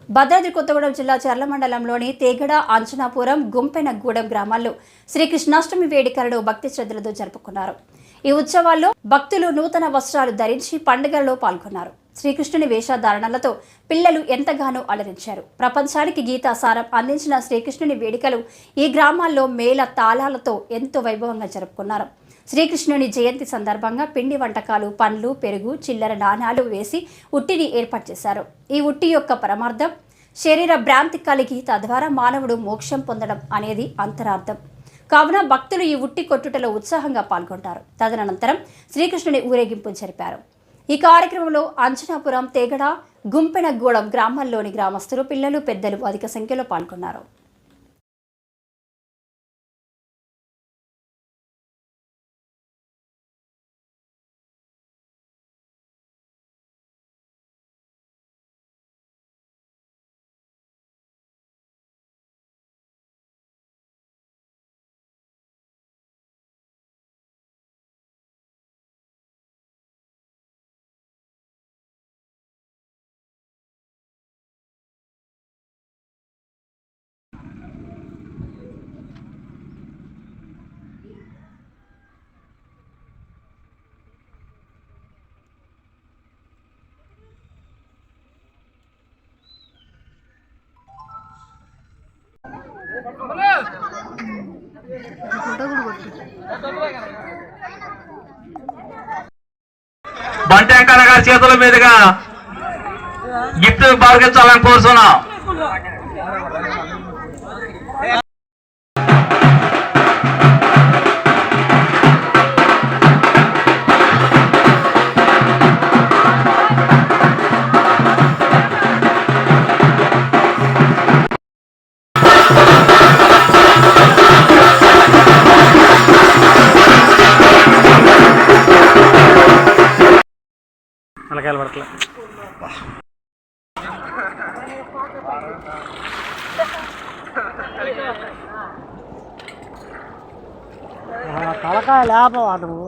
భద్రాద్రి కొత్తగూడెం జిల్లా చర్ల మండలంలోని తేగడ, అంజనాపురం, గుంపెనగూడెం గ్రామాల్లో శ్రీకృష్ణాష్టమి వేడుకలను భక్తి శ్రద్ధలతో జరుపుకున్నారు. ఈ ఉత్సవాల్లో భక్తులు నూతన వస్త్రాలు ధరించి పండుగల్లో పాల్గొన్నారు. శ్రీకృష్ణుని వేషధారణలతో పిల్లలు ఎంతగానో అలరించారు. ప్రపంచానికి గీతా సారం అందించిన శ్రీకృష్ణుని వేడుకలు ఈ గ్రామాల్లో మేళ తాళాలతో ఎంతో వైభవంగా జరుపుకున్నారు. శ్రీకృష్ణుని జయంతి సందర్భంగా పిండి వంటకాలు, పండ్లు, పెరుగు, చిల్లర నాణాలు వేసి ఉట్టిని ఏర్పాటు చేశారు. ఈ ఉట్టి యొక్క పరమార్థం శరీర భ్రాంతి కలిగి తద్వారా మానవుడు మోక్షం పొందడం అనేది అంతరార్థం. కావున భక్తులు ఈ ఉట్టి కొట్టుటలో ఉత్సాహంగా పాల్గొంటారు. తదనంతరం శ్రీకృష్ణుని ఊరేగింపు జరిపారు. ఈ కార్యక్రమంలో అంజనాపురం, తేగడ, గుంపెనగూడెం గ్రామాల్లోని గ్రామస్తులు, పిల్లలు, పెద్దలు అధిక సంఖ్యలో పాల్గొన్నారు. బంటి వెంకన్న గారి చేతుల మీదుగా గిఫ్ట్ బాగా కోరుతున్నాం. తలకాయలు పడట్లే తలకాయ లేపవా నువ్వు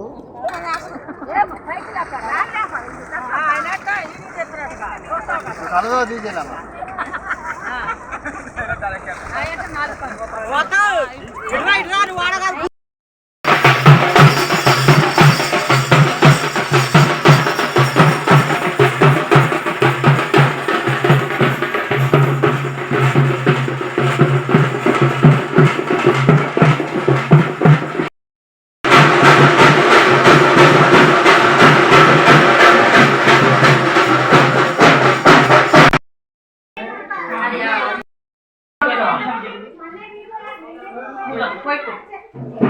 Foi.